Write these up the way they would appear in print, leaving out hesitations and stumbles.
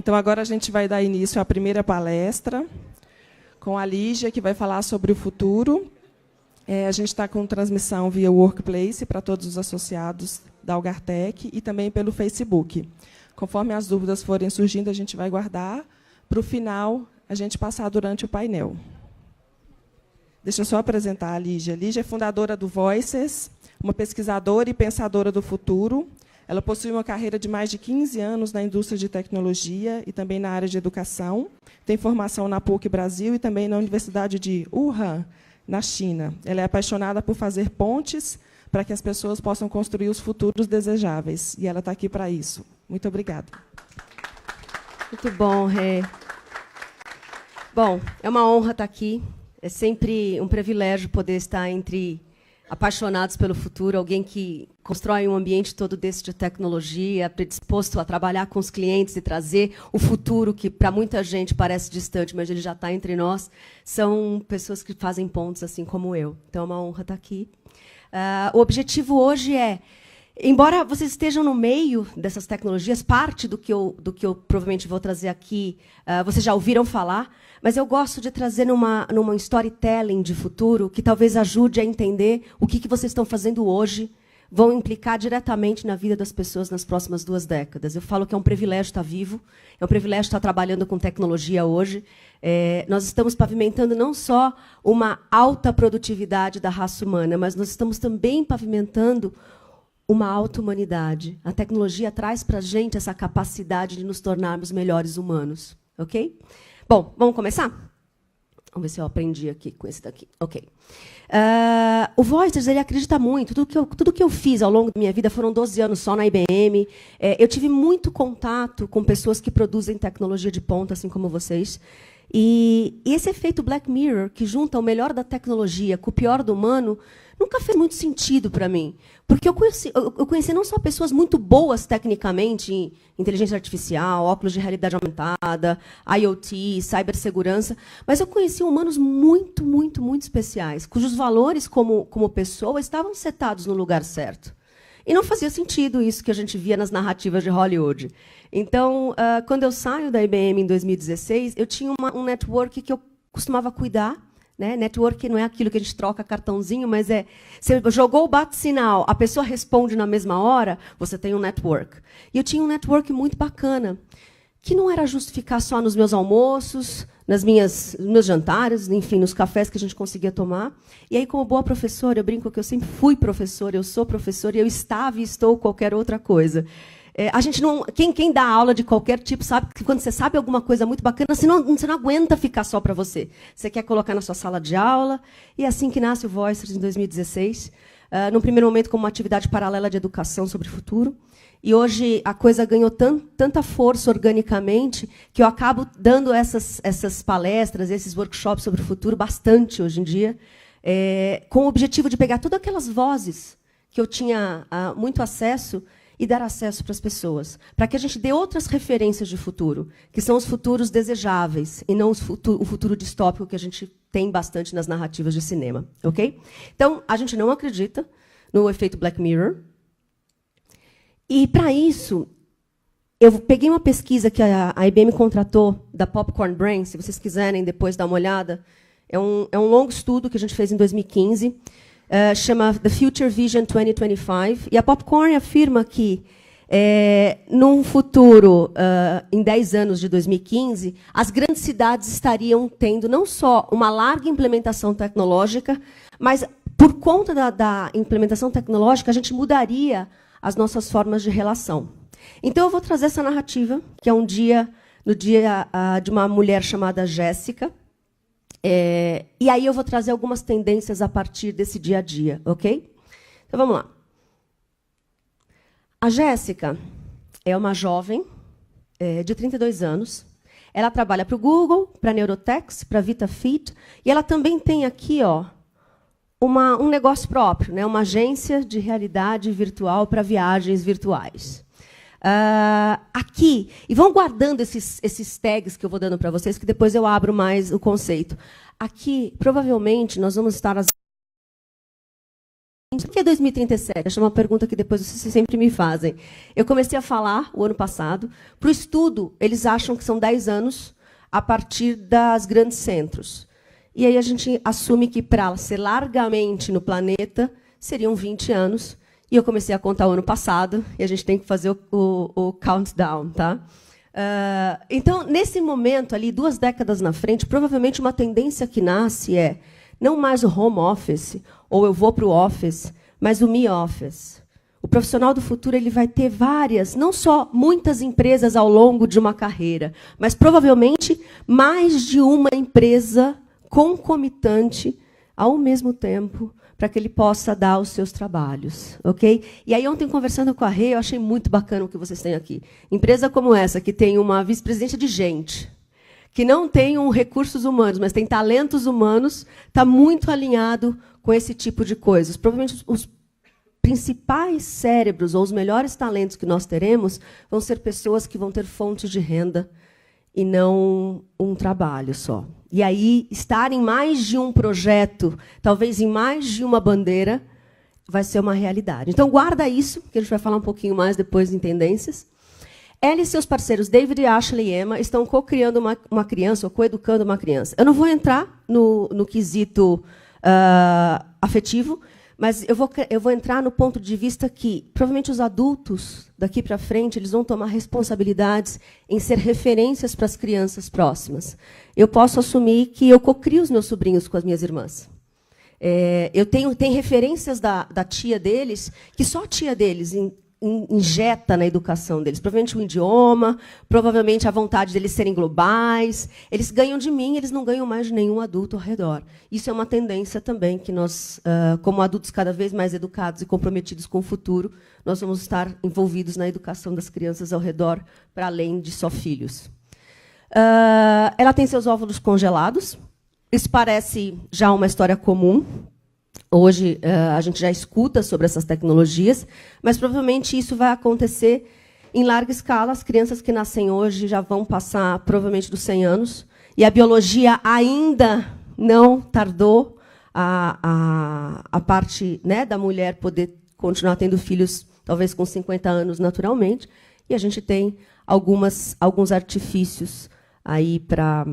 Então, agora a gente vai dar início à primeira palestra, com a Lígia, que vai falar sobre o futuro. A gente está com transmissão via Workplace para todos os associados da Algartec e também pelo Facebook. Conforme as dúvidas forem surgindo, a gente vai guardar para o final a gente passar durante o painel. Deixa eu só apresentar a Lígia. A Lígia é fundadora do Voices, uma pesquisadora e pensadora do futuro. Ela possui uma carreira de mais de 15 anos na indústria de tecnologia e também na área de educação. Tem formação na PUC Brasil e também na Universidade de Wuhan, na China. Ela é apaixonada por fazer pontes para que as pessoas possam construir os futuros desejáveis. E ela está aqui para isso. Muito obrigada. Muito bom, Rê. Bom, é uma honra estar aqui. É sempre um privilégio poder estar entre apaixonados pelo futuro, alguém que constrói um ambiente todo desse de tecnologia, predisposto a trabalhar com os clientes e trazer o futuro que para muita gente parece distante, mas ele já está entre nós. São pessoas que fazem pontos assim como eu. Então é uma honra estar aqui. O objetivo hoje é, embora vocês estejam no meio dessas tecnologias, parte do que eu provavelmente vou trazer aqui, vocês já ouviram falar, mas eu gosto de trazer numa storytelling de futuro que talvez ajude a entender o que vocês estão fazendo hoje vão implicar diretamente na vida das pessoas nas próximas 2 décadas. Eu falo que é um privilégio estar vivo, é um privilégio estar trabalhando com tecnologia hoje. Nós estamos pavimentando não só uma alta produtividade da raça humana, mas nós estamos também pavimentando uma alta humanidade. A tecnologia traz para a gente essa capacidade de nos tornarmos melhores humanos. Ok? Bom, vamos começar? Vamos ver se eu aprendi aqui com esse daqui. Ok. O Voices, ele acredita muito. Tudo que eu fiz ao longo da minha vida, foram 12 anos só na IBM. Eu tive muito contato com pessoas que produzem tecnologia de ponta, assim como vocês. E esse efeito Black Mirror, que junta o melhor da tecnologia com o pior do humano, nunca fez muito sentido para mim. Porque eu conheci não só pessoas muito boas tecnicamente, em inteligência artificial, óculos de realidade aumentada, IoT, cibersegurança, mas eu conheci humanos muito, muito, muito especiais, cujos valores como pessoa estavam setados no lugar certo. E não fazia sentido isso que a gente via nas narrativas de Hollywood. Então, quando eu saio da IBM em 2016, eu tinha um network que eu costumava cuidar. Né? Network não é aquilo que a gente troca cartãozinho, mas você jogou o bate-sinal, a pessoa responde na mesma hora, você tem um network. E eu tinha um network muito bacana, que não era justo ficar só nos meus almoços, nos meus jantares, enfim, nos cafés que a gente conseguia tomar. E aí, como boa professora, eu brinco que eu sempre fui professora, eu sou professora, e eu estava e estou qualquer outra coisa. A gente não, quem dá aula de qualquer tipo sabe que quando você sabe alguma coisa muito bacana, você não aguenta ficar só para você. Você quer colocar na sua sala de aula. E é assim que nasce o Voices em 2016, num primeiro momento como uma atividade paralela de educação sobre o futuro. E hoje a coisa ganhou tanta força organicamente que eu acabo dando essas palestras, esses workshops sobre o futuro bastante hoje em dia, com o objetivo de pegar todas aquelas vozes que eu tinha muito acesso e dar acesso para as pessoas, para que a gente dê outras referências de futuro, que são os futuros desejáveis, e não o futuro distópico que a gente tem bastante nas narrativas de cinema. Ok? Então, a gente não acredita no efeito Black Mirror. E, para isso, eu peguei uma pesquisa que a IBM contratou, da Popcorn Brain, se vocês quiserem depois dar uma olhada. É um longo estudo que a gente fez em 2015, chama The Future Vision 2025, e a Popcorn afirma que, num futuro, em 10 anos de 2015, as grandes cidades estariam tendo não só uma larga implementação tecnológica, mas, por conta da implementação tecnológica, a gente mudaria as nossas formas de relação. Então, eu vou trazer essa narrativa, que é no dia de uma mulher chamada Jéssica. E aí eu vou trazer algumas tendências a partir desse dia a dia, ok? Então, vamos lá. A Jéssica é uma jovem de 32 anos. Ela trabalha para o Google, para a Neurotex, para a VitaFit, e ela também tem aqui um negócio próprio, né? Uma agência de realidade virtual para viagens virtuais. Aqui, e vão guardando esses tags que eu vou dando para vocês, que depois eu abro mais o conceito. Aqui, provavelmente, nós vamos estar Por que 2037? Essa é uma pergunta que depois vocês sempre me fazem. Eu comecei a falar o ano passado. Para o estudo, eles acham que são 10 anos a partir das grandes centros. E aí a gente assume que, para ser largamente no planeta, seriam 20 anos. E eu comecei a contar o ano passado, e a gente tem que fazer o countdown. Tá? Então, nesse momento, ali, 2 décadas na frente, provavelmente uma tendência que nasce é não mais o home office, ou eu vou para o office, mas o me office. O profissional do futuro ele vai ter várias, não só muitas empresas ao longo de uma carreira, mas provavelmente mais de uma empresa concomitante ao mesmo tempo, para que ele possa dar os seus trabalhos, ok? E aí, ontem, conversando com a Rê, eu achei muito bacana o que vocês têm aqui. Empresa como essa, que tem uma vice-presidência de gente, que não tem recursos humanos, mas tem talentos humanos, está muito alinhado com esse tipo de coisas. Provavelmente os principais cérebros ou os melhores talentos que nós teremos vão ser pessoas que vão ter fontes de renda e não um trabalho só. E aí, estar em mais de um projeto, talvez em mais de uma bandeira, vai ser uma realidade. Então, guarda isso, que a gente vai falar um pouquinho mais depois em tendências. Ela e seus parceiros, David, Ashley e Emma, estão co-criando uma criança, ou co-educando uma criança. Eu não vou entrar no quesito afetivo, mas eu vou entrar no ponto de vista que, provavelmente, os adultos, daqui para frente, eles vão tomar responsabilidades em ser referências para as crianças próximas. Eu posso assumir que eu cocrio os meus sobrinhos com as minhas irmãs. Eu tenho referências da tia deles, que só a tia deles injeta na educação deles. Provavelmente o idioma, provavelmente a vontade deles serem globais. Eles ganham de mim, eles não ganham mais de nenhum adulto ao redor. Isso é uma tendência também que nós, como adultos cada vez mais educados e comprometidos com o futuro, nós vamos estar envolvidos na educação das crianças ao redor, para além de só filhos. Ela tem seus óvulos congelados. Isso parece já uma história comum. Hoje, a gente já escuta sobre essas tecnologias, mas provavelmente isso vai acontecer em larga escala. As crianças que nascem hoje já vão passar, provavelmente, dos 100 anos, e a biologia ainda não tardou a parte, né, da mulher poder continuar tendo filhos, talvez com 50 anos, naturalmente, e a gente tem alguns artifícios aí para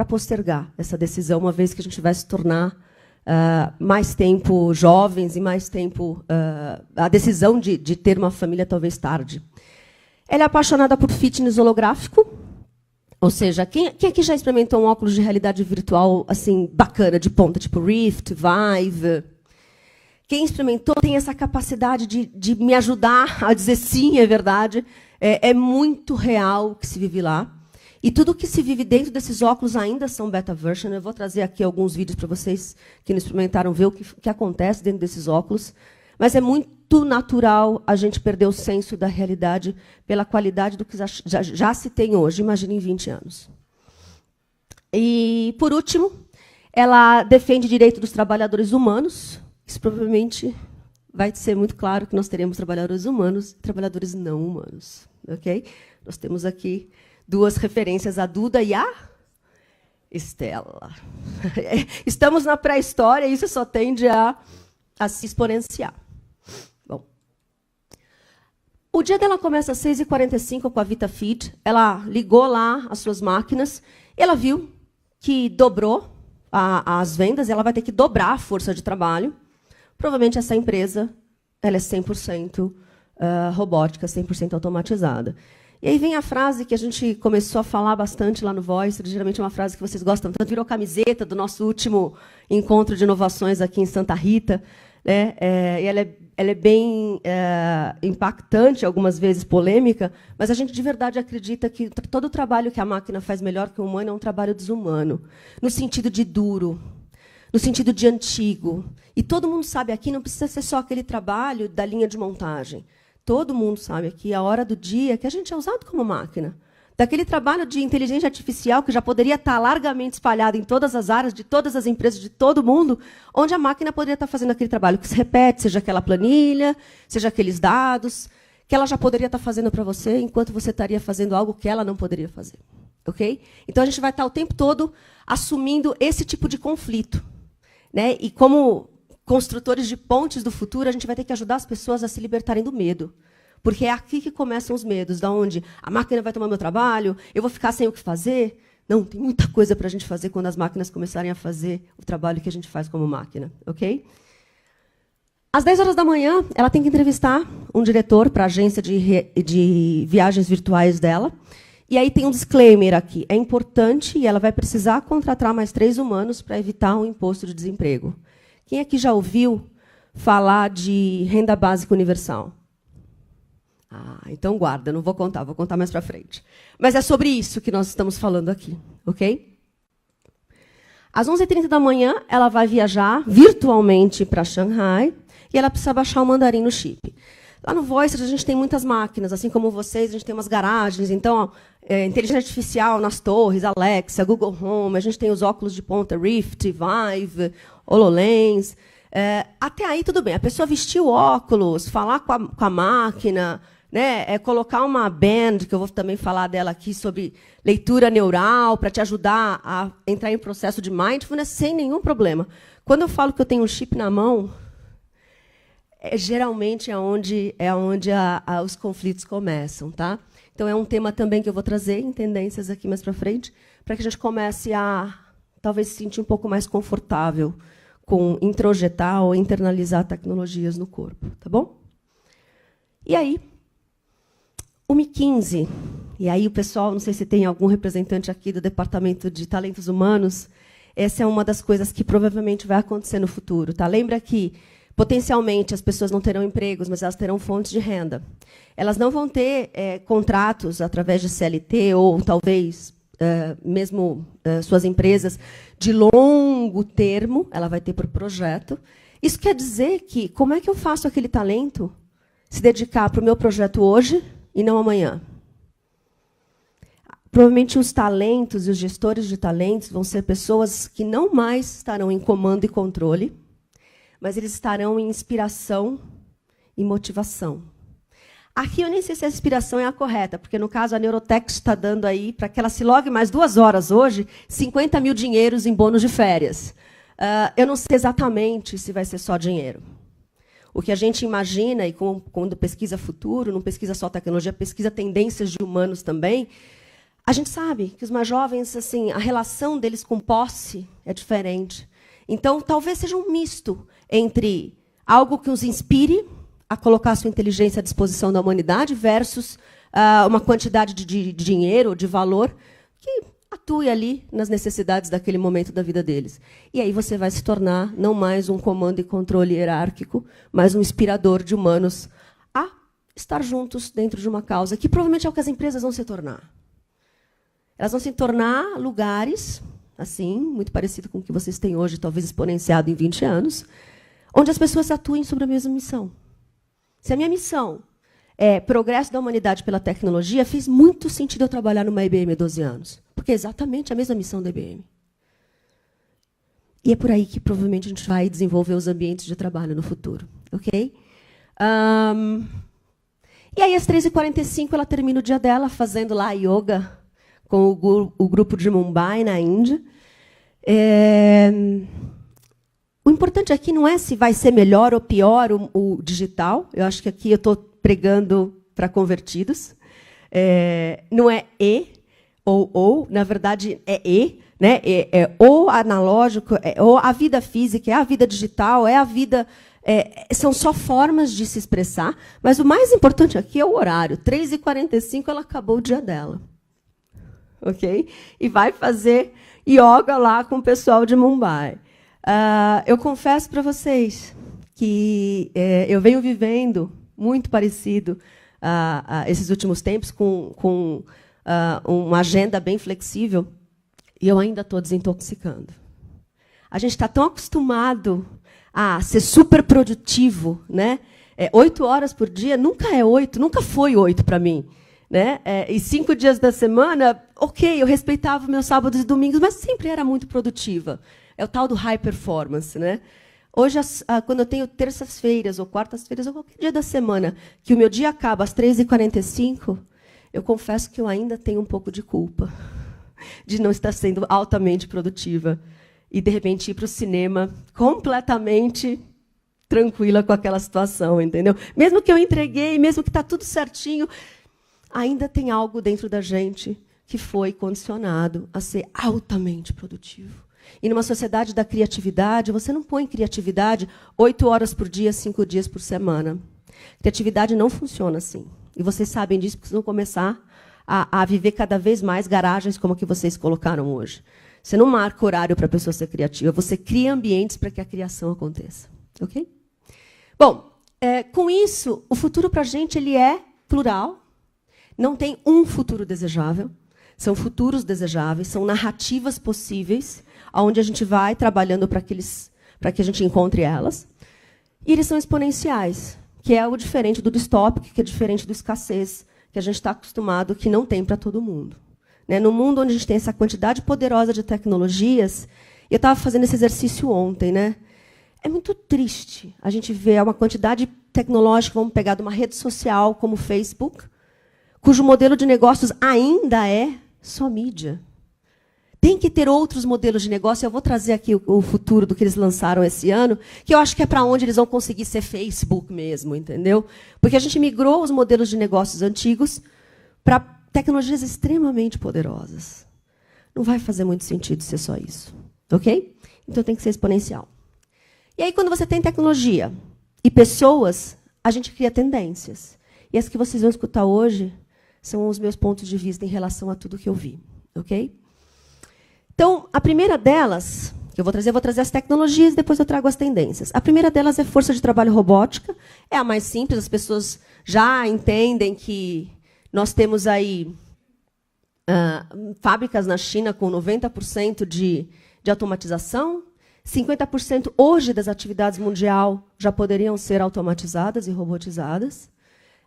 postergar essa decisão, uma vez que a gente vai se tornar mais tempo jovens e mais tempo a decisão de ter uma família talvez tarde. Ela é apaixonada por fitness holográfico, ou seja, quem aqui já experimentou um óculos de realidade virtual assim bacana, de ponta, tipo Rift, Vive? Quem experimentou tem essa capacidade de me ajudar a dizer sim, é verdade. É muito real o que se vive lá. E tudo que se vive dentro desses óculos ainda são beta version. Eu vou trazer aqui alguns vídeos para vocês que não experimentaram ver o que acontece dentro desses óculos. Mas é muito natural a gente perder o senso da realidade pela qualidade do que já se tem hoje. Imagine em 20 anos. E, por último, ela defende o direito dos trabalhadores humanos. Isso provavelmente vai ser muito claro que nós teremos trabalhadores humanos e trabalhadores não humanos. Okay? Nós temos aqui 2 referências, a Duda e a Estela. Estamos na pré-história, isso só tende a se exponenciar. Bom, o dia dela começa às 6h45 com a VitaFeed. Ela ligou lá as suas máquinas, ela viu que dobrou as vendas, ela vai ter que dobrar a força de trabalho. Provavelmente essa empresa ela é 100% robótica, 100% automatizada. E aí vem a frase que a gente começou a falar bastante lá no Voice, geralmente é uma frase que vocês gostam tanto, virou camiseta do nosso último encontro de inovações aqui em Santa Rita, né? E ela é bem impactante, algumas vezes polêmica, mas a gente de verdade acredita que todo o trabalho que a máquina faz melhor que o humano é um trabalho desumano, no sentido de duro, no sentido de antigo. E todo mundo sabe aqui, não precisa ser só aquele trabalho da linha de montagem. Todo mundo sabe aqui a hora do dia que a gente é usado como máquina. Daquele trabalho de inteligência artificial que já poderia estar largamente espalhado em todas as áreas, de todas as empresas, de todo mundo, onde a máquina poderia estar fazendo aquele trabalho que se repete, seja aquela planilha, seja aqueles dados, que ela já poderia estar fazendo para você, enquanto você estaria fazendo algo que ela não poderia fazer. Okay? Então, a gente vai estar o tempo todo assumindo esse tipo de conflito. Né? E como construtores de pontes do futuro, a gente vai ter que ajudar as pessoas a se libertarem do medo. Porque é aqui que começam os medos, da onde a máquina vai tomar meu trabalho, eu vou ficar sem o que fazer. Não, tem muita coisa para a gente fazer quando as máquinas começarem a fazer o trabalho que a gente faz como máquina. Ok? Às 10 horas da manhã, ela tem que entrevistar um diretor para a agência de viagens virtuais dela. E aí tem um disclaimer aqui. É importante e ela vai precisar contratar mais 3 humanos para evitar um imposto de desemprego. Quem aqui já ouviu falar de renda básica universal? Então guarda, não vou contar mais para frente. Mas é sobre isso que nós estamos falando aqui, ok? Às 11h30 da manhã, ela vai viajar virtualmente para Xangai e ela precisa baixar o mandarim no chip. Lá no Voice, a gente tem muitas máquinas, assim como vocês, a gente tem umas garagens, então, inteligência artificial nas torres, Alexa, Google Home, a gente tem os óculos de ponta, Rift, Vive, HoloLens. Até aí, tudo bem. A pessoa vestir o óculos, falar com a máquina, né, colocar uma band, que eu vou também falar dela aqui, sobre leitura neural, para te ajudar a entrar em processo de mindfulness, sem nenhum problema. Quando eu falo que eu tenho um chip na mão, geralmente é onde os conflitos começam. Tá? Então, é um tema também que eu vou trazer em tendências aqui mais para frente, para que a gente comece a, talvez, se sentir um pouco mais confortável com introjetar ou internalizar tecnologias no corpo. Tá bom? E aí, 1h15, e aí o pessoal, não sei se tem algum representante aqui do Departamento de Talentos Humanos, essa é uma das coisas que provavelmente vai acontecer no futuro. Tá? Lembra que, potencialmente, as pessoas não terão empregos, mas elas terão fontes de renda. Elas não vão ter contratos através de CLT, ou talvez mesmo suas empresas de longo termo, ela vai ter por projeto. Isso quer dizer que, como é que eu faço aquele talento se dedicar para o meu projeto hoje e não amanhã? Provavelmente os talentos e os gestores de talentos vão ser pessoas que não mais estarão em comando e controle, mas eles estarão em inspiração e motivação. Aqui eu nem sei se a inspiração é a correta, porque, no caso, a Neurotech está dando aí, para que ela se logue mais 2 horas hoje, 50 mil dinheiros em bônus de férias. Eu não sei exatamente se vai ser só dinheiro. O que a gente imagina, e quando pesquisa futuro, não pesquisa só tecnologia, pesquisa tendências de humanos também, a gente sabe que os mais jovens, assim, a relação deles com posse é diferente. Então, talvez seja um misto entre algo que os inspire a colocar a sua inteligência à disposição da humanidade versus uma quantidade de dinheiro, de valor, que atue ali nas necessidades daquele momento da vida deles. E aí você vai se tornar não mais um comando e controle hierárquico, mas um inspirador de humanos a estar juntos dentro de uma causa, que provavelmente é o que as empresas vão se tornar. Elas vão se tornar lugares, assim, muito parecido com o que vocês têm hoje, talvez exponenciado em 20 anos, onde as pessoas atuem sobre a mesma missão. Se a minha missão é progresso da humanidade pela tecnologia, fez muito sentido eu trabalhar numa IBM há 12 anos. Porque é exatamente a mesma missão da IBM. E é por aí que provavelmente a gente vai desenvolver os ambientes de trabalho no futuro. Ok? E aí, às 3h45, ela termina o dia dela fazendo lá yoga com o grupo de Mumbai, na Índia. O importante aqui não é se vai ser melhor ou pior o digital. Eu acho que aqui eu estou pregando para convertidos. Não é ou, na verdade, é né? O analógico, ou a vida física, é a vida digital, é a vida... são só formas de se expressar, mas o mais importante aqui é o horário. 3h45, ela acabou o dia dela. Ok? E vai fazer yoga lá com o pessoal de Mumbai. Eu confesso para vocês que eu venho vivendo muito parecido esses últimos tempos com uma agenda bem flexível e eu ainda estou desintoxicando. A gente está tão acostumado a ser super produtivo, né? 8 horas por dia nunca é 8, nunca foi 8 para mim. Né? E 5 dias da semana, ok, eu respeitava meus sábados e domingos, mas sempre era muito produtiva. É o tal do high performance. Né? Hoje, quando eu tenho terças-feiras ou quartas-feiras, ou qualquer dia da semana, que o meu dia acaba às 3h45, eu confesso que eu ainda tenho um pouco de culpa de não estar sendo altamente produtiva. E, de repente, ir para o cinema completamente tranquila com aquela situação, entendeu? Mesmo que eu entreguei, mesmo que está tudo certinho, ainda tem algo dentro da gente que foi condicionado a ser altamente produtivo. E numa sociedade da criatividade, você não põe criatividade 8 horas por dia, 5 dias por semana. Criatividade não funciona assim. E vocês sabem disso, porque vocês vão começar a viver cada vez mais garagens como a que vocês colocaram hoje. Você não marca horário para a pessoa ser criativa, você cria ambientes para que a criação aconteça. Ok? Bom, com isso, o futuro para a gente ele é plural. Não tem um futuro desejável. São futuros desejáveis, são narrativas possíveis, onde a gente vai trabalhando para que a gente encontre elas. E eles são exponenciais, que é o diferente do distópico, que é diferente do escassez, que a gente está acostumado, que não tem para todo mundo. Né? No mundo onde a gente tem essa quantidade poderosa de tecnologias, eu estava fazendo esse exercício ontem, né? É muito triste a gente ver uma quantidade tecnológica, vamos pegar de uma rede social como o Facebook, cujo modelo de negócios ainda é só mídia. Tem que ter outros modelos de negócio. Eu vou trazer aqui o futuro do que eles lançaram esse ano, que eu acho que é para onde eles vão conseguir ser Facebook mesmo, entendeu? Porque a gente migrou os modelos de negócios antigos para tecnologias extremamente poderosas. Não vai fazer muito sentido ser só isso, ok? Então tem que ser exponencial. E aí, quando você tem tecnologia e pessoas, a gente cria tendências. E as que vocês vão escutar hoje são os meus pontos de vista em relação a tudo que eu vi, ok? Então, a primeira delas, que eu vou trazer as tecnologias, depois eu trago as tendências. A primeira delas é força de trabalho robótica. É a mais simples, as pessoas já entendem que nós temos aí fábricas na China com 90% de automatização. 50% hoje das atividades mundial já poderiam ser automatizadas e robotizadas.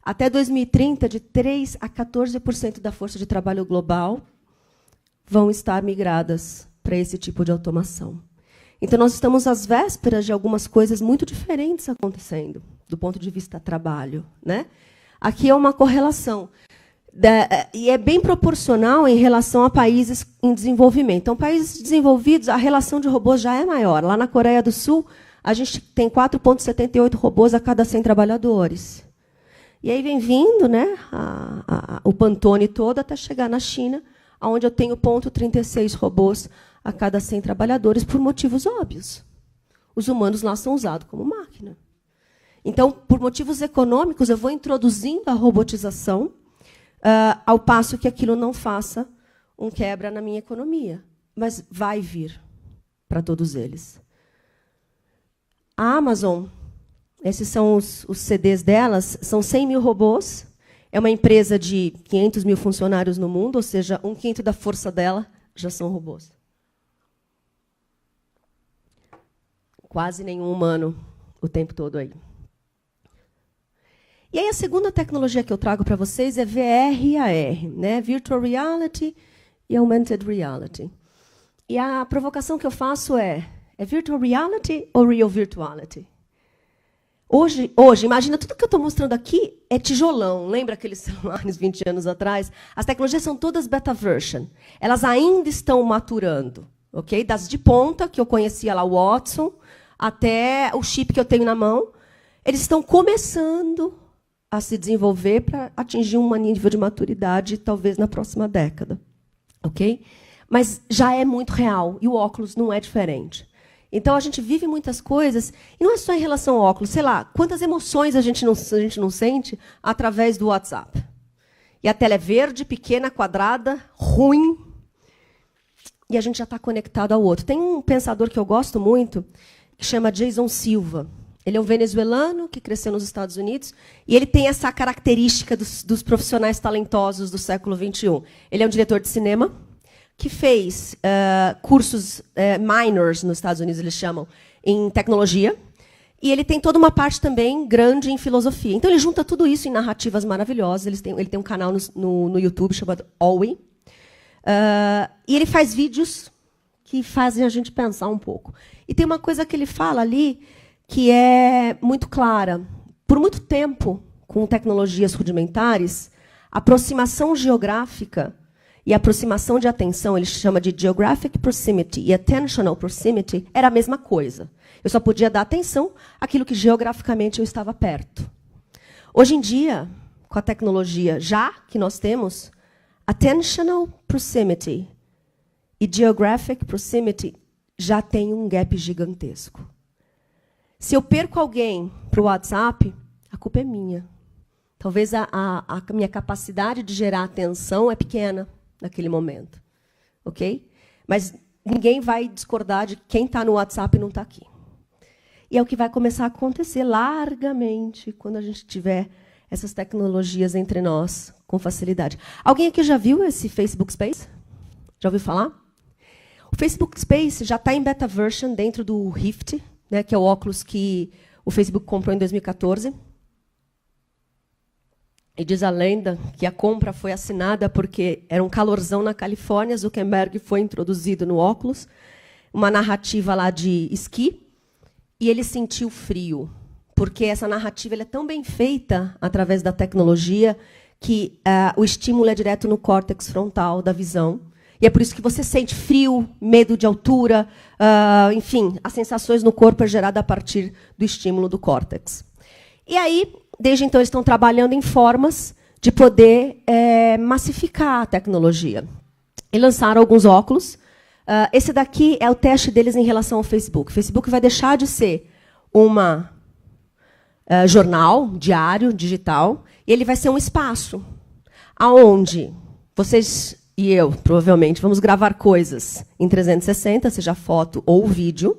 Até 2030, de 3% a 14% da força de trabalho global vão estar migradas para esse tipo de automação. Então, nós estamos às vésperas de algumas coisas muito diferentes acontecendo, do ponto de vista trabalho, né? Aqui é uma correlação. E é bem proporcional em relação a países em desenvolvimento. Então, países desenvolvidos, a relação de robôs já é maior. Lá na Coreia do Sul, a gente tem 4,78 robôs a cada 100 trabalhadores. E aí vem vindo, né, o Pantone todo até chegar na China, onde eu tenho 0,36 robôs a cada 100 trabalhadores, por motivos óbvios. Os humanos lá são usados como máquina. Então, por motivos econômicos, eu vou introduzindo a robotização, ao passo que aquilo não faça um quebra na minha economia. Mas vai vir para todos eles. A Amazon, esses são os CDs delas, são 100 mil robôs. É uma empresa de 500 mil funcionários no mundo, ou seja, 1/5 da força dela já são robôs. Quase nenhum humano o tempo todo aí. E aí a segunda tecnologia que eu trago para vocês é VR e AR, né? Virtual Reality e Augmented Reality. E a provocação que eu faço é Virtual Reality ou Real Virtuality? Hoje, imagina, tudo que eu estou mostrando aqui é tijolão. Lembra aqueles celulares 20 anos atrás? As tecnologias são todas beta version. Elas ainda estão maturando. Okay? Das de ponta, que eu conhecia lá, o Watson, até o chip que eu tenho na mão, eles estão começando a se desenvolver para atingir um nível de maturidade, talvez na próxima década. Okay? Mas já é muito real, e o óculos não é diferente. Então, a gente vive muitas coisas, e não é só em relação ao óculos. Sei lá, quantas emoções a gente não sente através do WhatsApp. E a tela é verde, pequena, quadrada, ruim, e a gente já está conectado ao outro. Tem um pensador que eu gosto muito, que chama Jason Silva. Ele é um venezuelano que cresceu nos Estados Unidos, e ele tem essa característica dos profissionais talentosos do século XXI. Ele é um diretor de cinema, que fez cursos minors nos Estados Unidos, eles chamam, em tecnologia. E ele tem toda uma parte também grande em filosofia. Então, ele junta tudo isso em narrativas maravilhosas. Ele tem um canal no YouTube chamado Alway. E ele faz vídeos que fazem a gente pensar um pouco. E tem uma coisa que ele fala ali que é muito clara. Por muito tempo, com tecnologias rudimentares, a aproximação geográfica e aproximação de atenção, ele chama de geographic proximity e attentional proximity, era a mesma coisa. Eu só podia dar atenção àquilo que geograficamente eu estava perto. Hoje em dia, com a tecnologia já que nós temos, attentional proximity e geographic proximity já tem um gap gigantesco. Se eu perco alguém para o WhatsApp, a culpa é minha. Talvez a minha capacidade de gerar atenção é pequena naquele momento. Ok? Mas ninguém vai discordar de quem está no WhatsApp e não está aqui. E é o que vai começar a acontecer largamente quando a gente tiver essas tecnologias entre nós com facilidade. Alguém aqui já viu esse Facebook Space? Já ouviu falar? O Facebook Space já está em beta version dentro do Rift, né, que é o óculos que o Facebook comprou em 2014. E diz a lenda que a compra foi assinada porque era um calorzão na Califórnia, Zuckerberg foi introduzido no óculos, uma narrativa lá de esqui, e ele sentiu frio, porque essa narrativa ela é tão bem feita através da tecnologia que o estímulo é direto no córtex frontal da visão. E é por isso que você sente frio, medo de altura, enfim, as sensações no corpo é gerada a partir do estímulo do córtex. E aí, desde então, eles estão trabalhando em formas de poder massificar a tecnologia. E lançaram alguns óculos. Esse daqui é o teste deles em relação ao Facebook. O Facebook vai deixar de ser uma jornal diário, digital, e ele vai ser um espaço aonde vocês e eu, provavelmente, vamos gravar coisas em 360, seja foto ou vídeo.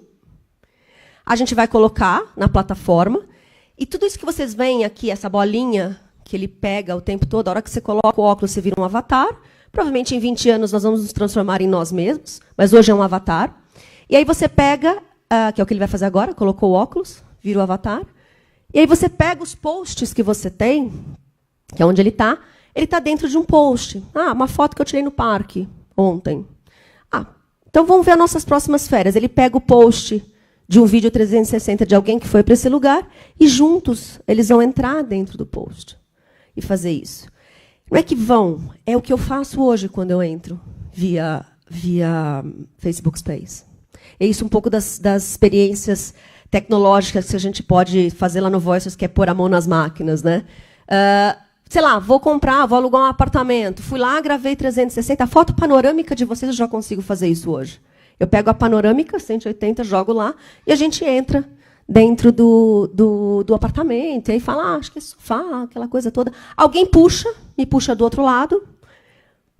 A gente vai colocar na plataforma, e tudo isso que vocês veem aqui, essa bolinha que ele pega o tempo todo, a hora que você coloca o óculos, você vira um avatar. Provavelmente, em 20 anos, nós vamos nos transformar em nós mesmos, mas hoje é um avatar. E aí você pega, que é o que ele vai fazer agora, colocou o óculos, vira o avatar. E aí você pega os posts que você tem, que é onde ele está dentro de um post. Uma foto que eu tirei no parque ontem. Então vamos ver as nossas próximas férias. Ele pega o post de um vídeo 360 de alguém que foi para esse lugar e juntos eles vão entrar dentro do post e fazer isso. Não é que vão, é o que eu faço hoje quando eu entro via Facebook Space. É isso um pouco das experiências tecnológicas que a gente pode fazer lá no Voices, que é pôr a mão nas máquinas, né? Sei lá, vou alugar um apartamento. Fui lá, gravei 360. A foto panorâmica de vocês eu já consigo fazer isso hoje. Eu pego a panorâmica, 180, jogo lá, e a gente entra dentro do apartamento. E aí fala, acho que é sofá, aquela coisa toda. Alguém me puxa do outro lado.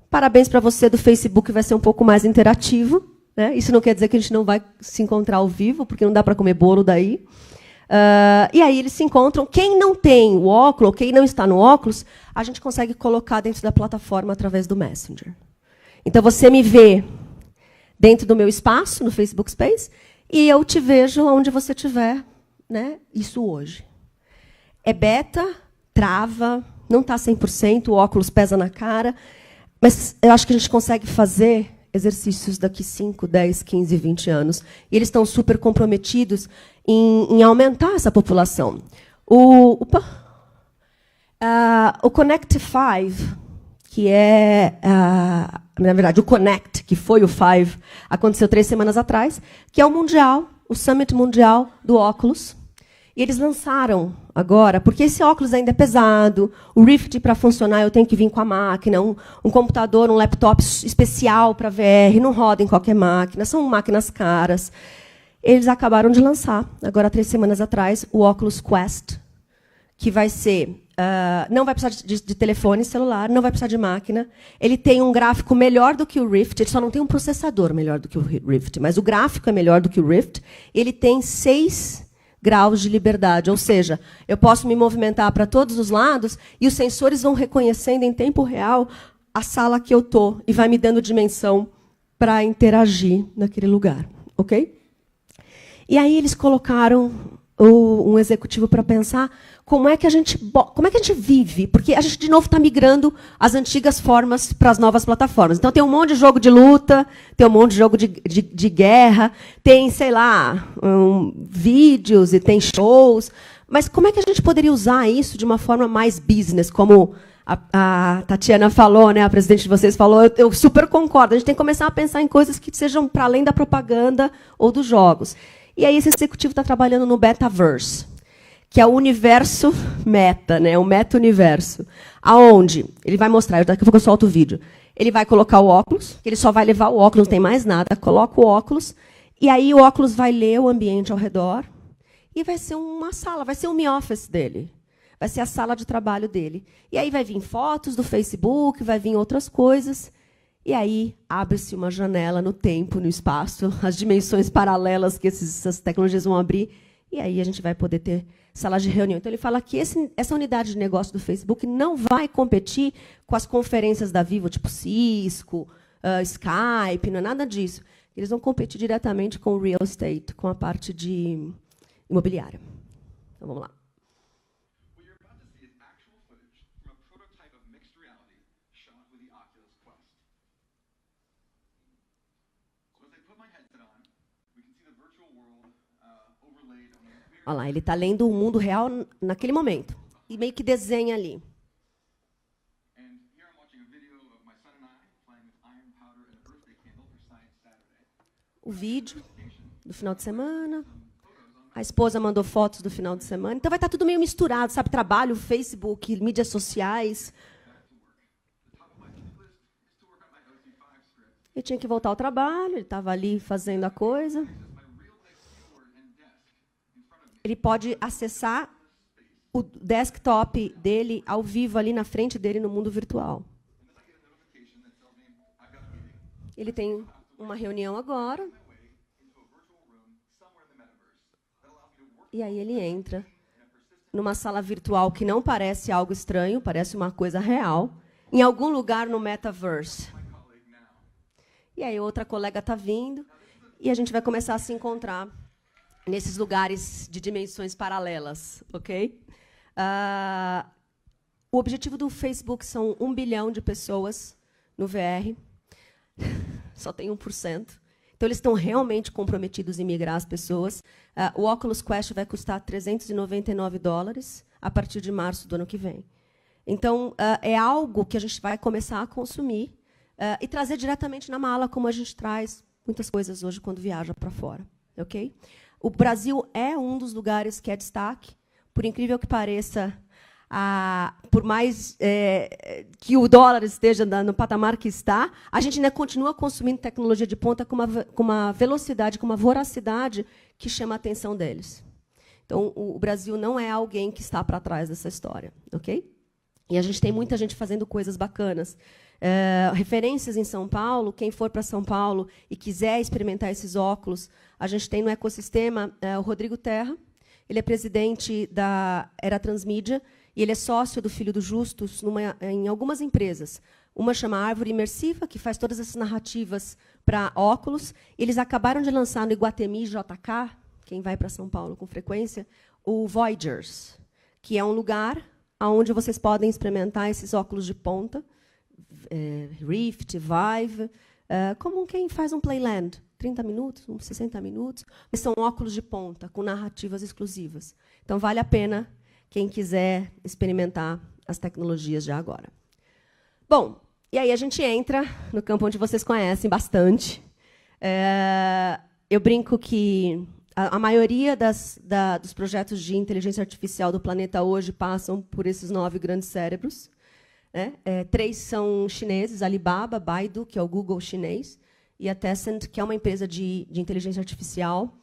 Parabéns para você do Facebook, vai ser um pouco mais interativo. Né? Isso não quer dizer que a gente não vai se encontrar ao vivo, porque não dá para comer bolo daí. E aí eles se encontram. Quem não tem o óculos, quem não está no óculos, a gente consegue colocar dentro da plataforma através do Messenger. Então, você me vê dentro do meu espaço, no Facebook Space, e eu te vejo onde você estiver, né? Isso hoje. É beta, trava, não está 100%, o óculos pesa na cara, mas eu acho que a gente consegue fazer exercícios daqui 5, 10, 15, 20 anos. E eles estão super comprometidos em aumentar essa população. O Connect 5, que é, na verdade, o Connect, que foi o 5, aconteceu 3 semanas atrás, que é o mundial, o Summit Mundial do óculos. E eles lançaram agora, porque esse óculos ainda é pesado, o Rift, para funcionar, eu tenho que vir com a máquina, um computador, um laptop especial para VR, não roda em qualquer máquina, são máquinas caras. Eles acabaram de lançar, agora 3 semanas atrás, o Oculus Quest, que vai ser... não vai precisar de telefone celular, não vai precisar de máquina. Ele tem um gráfico melhor do que o Rift, ele só não tem um processador melhor do que o Rift, mas o gráfico é melhor do que o Rift. Ele tem 6 graus de liberdade, ou seja, eu posso me movimentar para todos os lados e os sensores vão reconhecendo em tempo real a sala que eu estou e vai me dando dimensão para interagir naquele lugar. Ok? E aí eles colocaram um executivo para pensar como é que a gente vive, porque a gente, de novo, está migrando as antigas formas para as novas plataformas. Então, tem um monte de jogo de luta, tem um monte de jogo de guerra, tem, sei lá, vídeos e tem shows. Mas como é que a gente poderia usar isso de uma forma mais business, como a Tatiana falou, né, a presidente de vocês falou, eu super concordo. A gente tem que começar a pensar em coisas que sejam para além da propaganda ou dos jogos. E aí esse executivo está trabalhando no Metaverse, que é o universo meta, né, o meta-universo, aonde ele vai mostrar, daqui a pouco eu solto o vídeo, ele vai colocar o óculos, que ele só vai levar o óculos, não tem mais nada, coloca o óculos, e aí o óculos vai ler o ambiente ao redor, e vai ser uma sala, vai ser o home office dele. Vai ser a sala de trabalho dele. E aí vai vir fotos do Facebook, vai vir outras coisas. E aí abre-se uma janela no tempo, no espaço, as dimensões paralelas que essas tecnologias vão abrir. E aí a gente vai poder ter salas de reunião. Então, ele fala que essa unidade de negócio do Facebook não vai competir com as conferências da Vivo, tipo Cisco, Skype, não é nada disso. Eles vão competir diretamente com o real estate, com a parte de imobiliária. Então, vamos lá. Olha lá, ele está lendo o mundo real naquele momento. E meio que desenha ali. O vídeo do final de semana. A esposa mandou fotos do final de semana. Então vai estar tudo meio misturado, sabe? Trabalho, Facebook, mídias sociais. Ele tinha que voltar ao trabalho, ele estava ali fazendo a coisa. Ele pode acessar o desktop dele ao vivo ali na frente dele no mundo virtual. Ele tem uma reunião agora. E aí ele entra numa sala virtual que não parece algo estranho, parece uma coisa real, em algum lugar no metaverse. E aí outra colega está vindo e a gente vai começar a se encontrar nesses lugares de dimensões paralelas, ok? O objetivo do Facebook são 1 bilhão de pessoas no VR. Só tem 1%. Então, eles estão realmente comprometidos em migrar as pessoas. O Oculus Quest vai custar $399 a partir de março do ano que vem. Então, é algo que a gente vai começar a consumir e trazer diretamente na mala, como a gente traz muitas coisas hoje quando viaja para fora. Ok? O Brasil é um dos lugares que é destaque. Por incrível que pareça, por mais que o dólar esteja no patamar que está, a gente ainda continua consumindo tecnologia de ponta com uma velocidade, com uma voracidade que chama a atenção deles. Então, o Brasil não é alguém que está para trás dessa história. Ok? E a gente tem muita gente fazendo coisas bacanas. Referências em São Paulo, quem for para São Paulo e quiser experimentar esses óculos, a gente tem no ecossistema o Rodrigo Terra, ele é presidente da Era Transmídia, e ele é sócio do Filho do Justus em algumas empresas. Uma chama Árvore Imersiva, que faz todas essas narrativas para óculos. Eles acabaram de lançar no Iguatemi JK, quem vai para São Paulo com frequência, o Voyagers, que é um lugar onde vocês podem experimentar esses óculos de ponta, Rift, Vive, como quem faz um Playland, 30 minutos, 60 minutos, mas são óculos de ponta, com narrativas exclusivas. Então, vale a pena quem quiser experimentar as tecnologias já agora. Bom, e aí a gente entra no campo onde vocês conhecem bastante. Eu brinco que a maioria dos projetos de inteligência artificial do planeta hoje passam por esses 9 grandes cérebros. 3 são chineses, Alibaba, Baidu, que é o Google chinês, e a Tencent, que é uma empresa de inteligência artificial.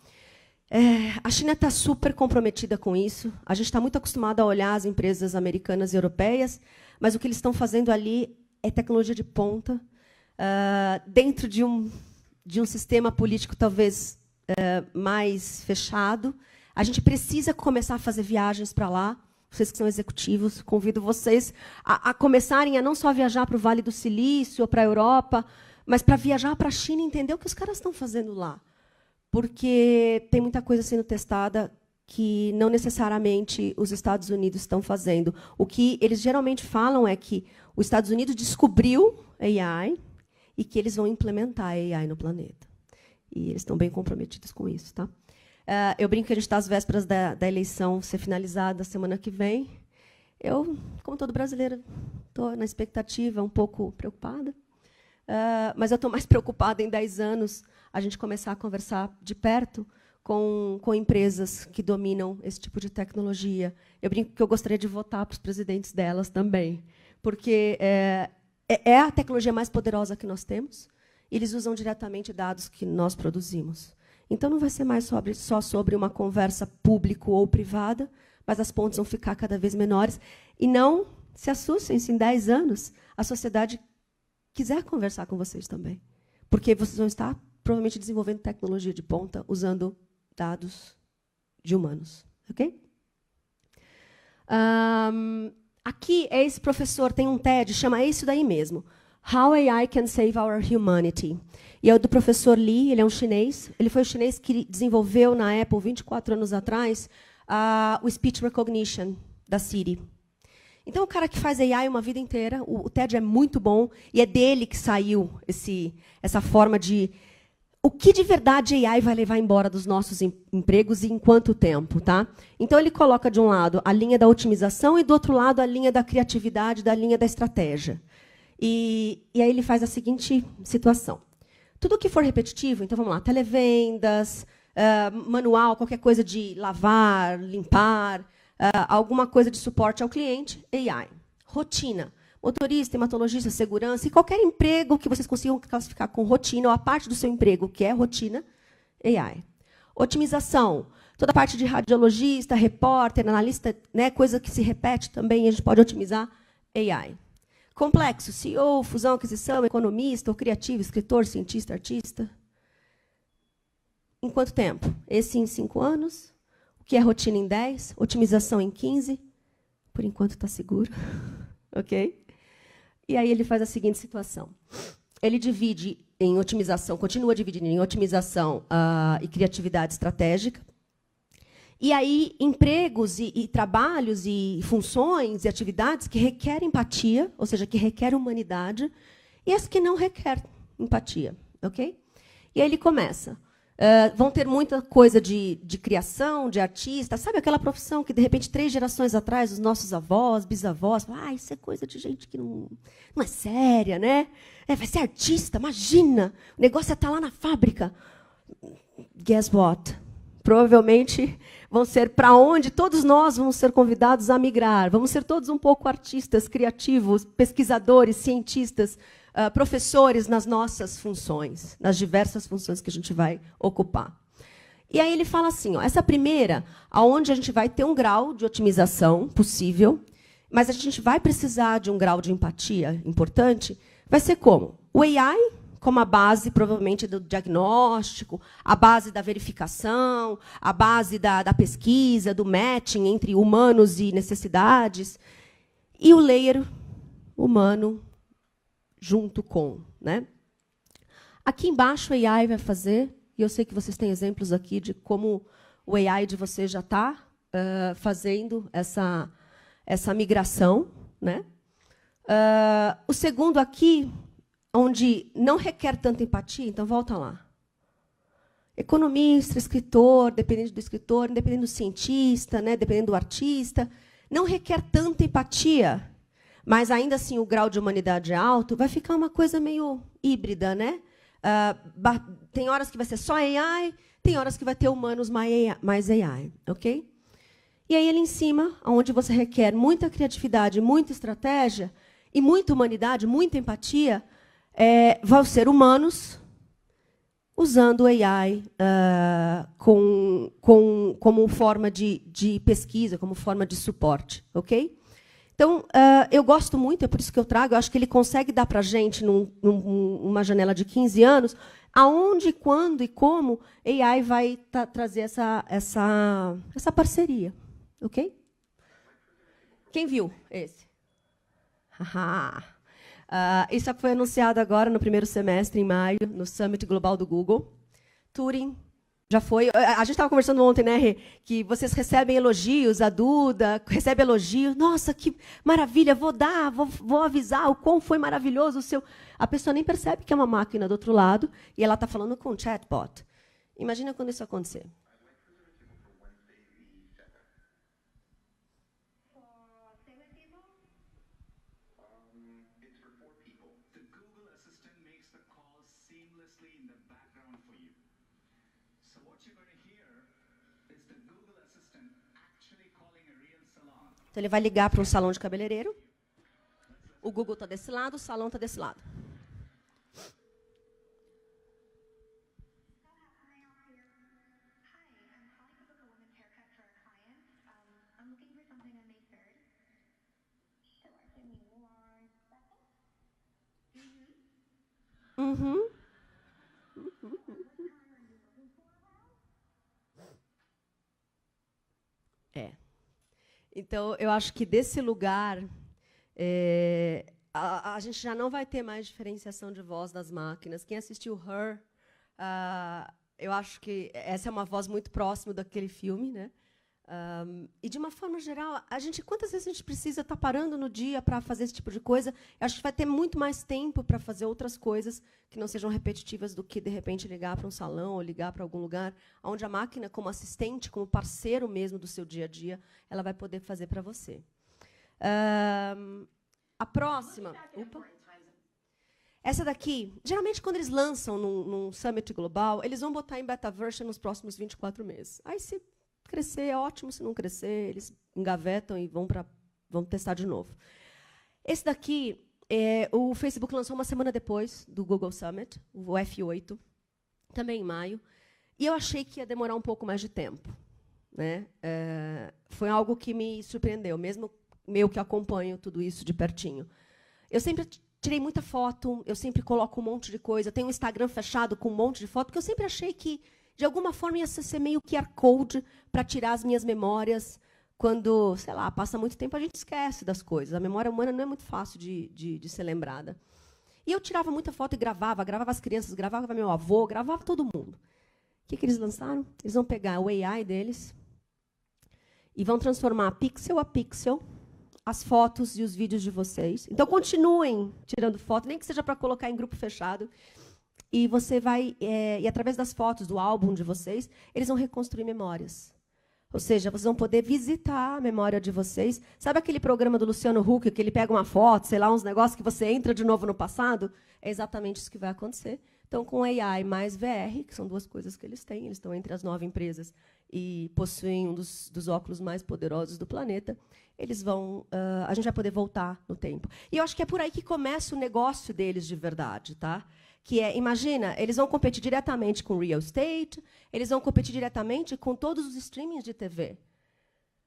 A China está super comprometida com isso. A gente está muito acostumado a olhar as empresas americanas e europeias, mas o que eles estão fazendo ali é tecnologia de ponta, dentro de um sistema político talvez mais fechado. A gente precisa começar a fazer viagens para lá. Vocês que são executivos, convido vocês a começarem a não só viajar para o Vale do Silício ou para a Europa, mas para viajar para a China e entender o que os caras estão fazendo lá. Porque tem muita coisa sendo testada que não necessariamente os Estados Unidos estão fazendo. O que eles geralmente falam é que os Estados Unidos descobriu AI e que eles vão implementar AI no planeta. E eles estão bem comprometidos com isso. Tá? Eu brinco que a gente está às vésperas da eleição ser finalizada semana que vem. Eu, como todo brasileiro, Estou na expectativa, um pouco preocupada. Mas eu estou mais preocupada em 10 anos a gente começar a conversar de perto com empresas que dominam esse tipo de tecnologia. Eu brinco que eu gostaria de votar para os presidentes delas também, porque é a tecnologia mais poderosa que nós temos, e eles usam diretamente dados que nós produzimos. Então, não vai ser mais só sobre uma conversa público ou privada, mas as pontes vão ficar cada vez menores. E não se assustem se em 10 anos a sociedade quiser conversar com vocês também, porque vocês vão estar provavelmente desenvolvendo tecnologia de ponta usando dados de humanos. Ok? Aqui, esse professor tem um TED, chama isso daí mesmo, How AI Can Save Our Humanity. E é o do professor Lee, ele é um chinês. Ele foi o chinês que desenvolveu na Apple, 24 anos atrás, o Speech Recognition da Siri. Então, o cara que faz AI uma vida inteira, o TED é muito bom, e é dele que saiu essa forma de... O que de verdade a AI vai levar embora dos nossos empregos e em quanto tempo? Tá? Então, ele coloca, de um lado, a linha da otimização e, do outro lado, a linha da criatividade, da linha da estratégia. E aí ele faz a seguinte situação. Tudo que for repetitivo, então vamos lá, televendas, manual, qualquer coisa de lavar, limpar, alguma coisa de suporte ao cliente, AI. Rotina, motorista, hematologista, segurança, e qualquer emprego que vocês consigam classificar com rotina, ou a parte do seu emprego que é rotina, AI. Otimização, toda a parte de radiologista, repórter, analista, né, coisa que se repete também, a gente pode otimizar, AI. Complexo, CEO, fusão, aquisição, economista, ou criativo, escritor, cientista, artista. Em quanto tempo? Esse em 5 anos. O que é rotina em 10? Otimização em 15. Por enquanto está seguro. Ok? E aí ele faz a seguinte situação. Ele divide em otimização, continua dividindo em otimização e criatividade estratégica. E aí, empregos e trabalhos e funções e atividades que requerem empatia, ou seja, que requerem humanidade, e as que não requerem empatia. Ok? E aí ele começa. Vão ter muita coisa de criação, de artista. Sabe aquela profissão que, de repente, 3 gerações atrás, os nossos avós, bisavós, isso é coisa de gente que não é séria, né? Vai ser artista, imagina! O negócio é estar lá na fábrica. Guess what? Provavelmente vão ser para onde todos nós vamos ser convidados a migrar. Vamos ser todos um pouco artistas, criativos, pesquisadores, cientistas, professores nas nossas funções, nas diversas funções que a gente vai ocupar. E aí ele fala assim, essa primeira, aonde a gente vai ter um grau de otimização possível, mas a gente vai precisar de um grau de empatia importante, vai ser como? O AI, como a base, provavelmente, do diagnóstico, a base da verificação, a base da pesquisa, do matching entre humanos e necessidades, e o layer humano junto com. Né? Aqui embaixo, o AI vai fazer, e eu sei que vocês têm exemplos aqui de como o AI de vocês já está fazendo essa migração. Né? O segundo aqui, onde não requer tanta empatia, então volta lá. Economista, escritor, dependendo do escritor, dependendo do cientista, né, dependendo do artista, não requer tanta empatia, mas ainda assim o grau de humanidade é alto, vai ficar uma coisa meio híbrida, né? Tem horas que vai ser só AI, tem horas que vai ter humanos mais AI, ok? E aí ele em cima, onde você requer muita criatividade, muita estratégia e muita humanidade, muita empatia, vão ser humanos usando o AI como forma de pesquisa, como forma de suporte. Ok? Então, eu gosto muito, é por isso que eu trago, eu acho que ele consegue dar para a gente, numa janela de 15 anos, aonde, quando e como AI vai trazer essa parceria. Ok? Quem viu esse? Isso foi anunciado agora no primeiro semestre, em maio, no Summit Global do Google. Turing já foi. A gente estava conversando ontem, né, Rê, que vocês recebem elogios, a Duda recebe elogios. Nossa, que maravilha, vou avisar o quão foi maravilhoso o seu. A pessoa nem percebe que é uma máquina do outro lado e ela está falando com um chatbot. Imagina quando isso acontecer. Então, ele vai ligar para um salão de cabeleireiro. O Google está desse lado, o salão está desse lado. Uhum. É. Então, eu acho que desse lugar, a gente já não vai ter mais diferenciação de voz das máquinas. Quem assistiu Her, eu acho que essa é uma voz muito próxima daquele filme, né? E, de uma forma geral, quantas vezes a gente precisa estar parando no dia para fazer esse tipo de coisa? Eu acho que vai ter muito mais tempo para fazer outras coisas que não sejam repetitivas do que, de repente, ligar para um salão ou ligar para algum lugar, onde a máquina, como assistente, como parceiro mesmo do seu dia a dia, ela vai poder fazer para você. A próxima... Opa. Essa daqui, geralmente, quando eles lançam num summit global, eles vão botar em beta version nos próximos 24 meses. Aí, se crescer, é ótimo. Se não crescer, eles engavetam e vão testar de novo. Esse daqui, o Facebook lançou uma semana depois do Google Summit, o F8, também em maio, e eu achei que ia demorar um pouco mais de tempo, né? Foi algo que me surpreendeu, mesmo eu que acompanho tudo isso de pertinho. Eu sempre tirei muita foto, eu sempre coloco um monte de coisa, eu tenho um Instagram fechado com um monte de foto, porque eu sempre achei que, de alguma forma, ia ser meio QR Code para tirar as minhas memórias. Quando, sei lá, passa muito tempo, a gente esquece das coisas. A memória humana não é muito fácil de ser lembrada. E eu tirava muita foto e gravava as crianças, gravava meu avô, gravava todo mundo. O que eles lançaram? Eles vão pegar o AI deles e vão transformar pixel a pixel as fotos e os vídeos de vocês. Então, continuem tirando foto, nem que seja para colocar em grupo fechado. E você vai, e através das fotos do álbum de vocês, eles vão reconstruir memórias. Ou seja, vocês vão poder visitar a memória de vocês. Sabe aquele programa do Luciano Huck, que ele pega uma foto, sei lá, uns negócios que você entra de novo no passado? É exatamente isso que vai acontecer. Então, com AI mais VR, que são duas coisas que eles têm, eles estão entre as 9 empresas e possuem um dos óculos mais poderosos do planeta, eles vão, a gente vai poder voltar no tempo. E eu acho que é por aí que começa o negócio deles de verdade, tá? Que é, imagina, eles vão competir diretamente com real estate, eles vão competir diretamente com todos os streamings de TV.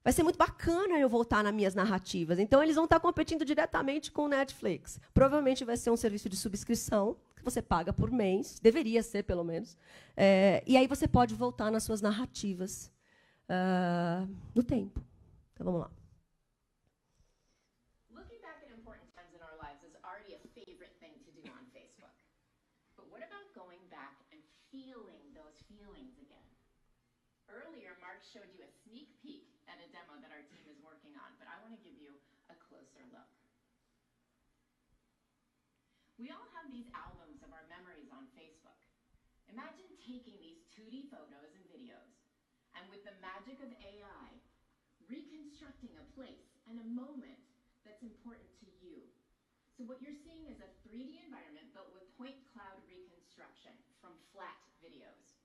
Vai ser muito bacana eu voltar nas minhas narrativas. Então, eles vão estar competindo diretamente com o Netflix. Provavelmente vai ser um serviço de subscrição, que você paga por mês, deveria ser, pelo menos. E aí você pode voltar nas suas narrativas no tempo. Então, vamos lá. Showed you a sneak peek at a demo that our team is working on, but I want to give you a closer look. We all have these albums of our memories on Facebook. Imagine taking these 2D photos and videos, and with the magic of AI, reconstructing a place and a moment that's important to you. So what you're seeing is a 3D environment built with point cloud reconstruction from flat videos.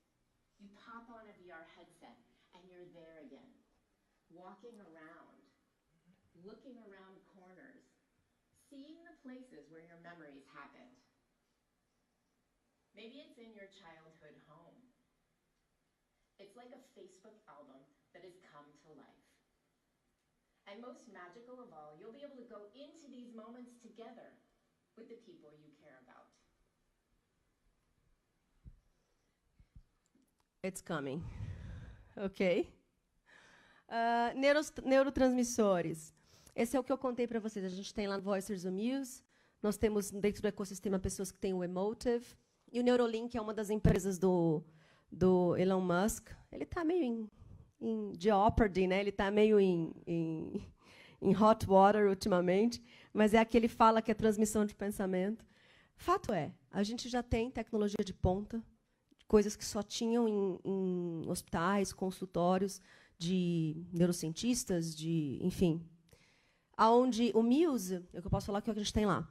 You pop on a VR headset, and you're there again, walking around, looking around corners, seeing the places where your memories happened. Maybe it's in your childhood home. It's like a Facebook album that has come to life. And most magical of all, you'll be able to go into these moments together with the people you care about. It's coming. Ok? Neurotransmissores. Esse é o que eu contei para vocês. A gente tem lá no Voicers of Muse. Nós temos dentro do ecossistema pessoas que têm o Emotive. E o Neuralink é uma das empresas do Elon Musk. Ele está meio em jeopardy, né? Ele está meio em hot water ultimamente. Mas é aquele que fala que é transmissão de pensamento. Fato é, a gente já tem tecnologia de ponta, coisas que só tinham em hospitais, consultórios de neurocientistas, enfim. Aonde o Muse, é o que eu posso falar que é o que a gente tem lá,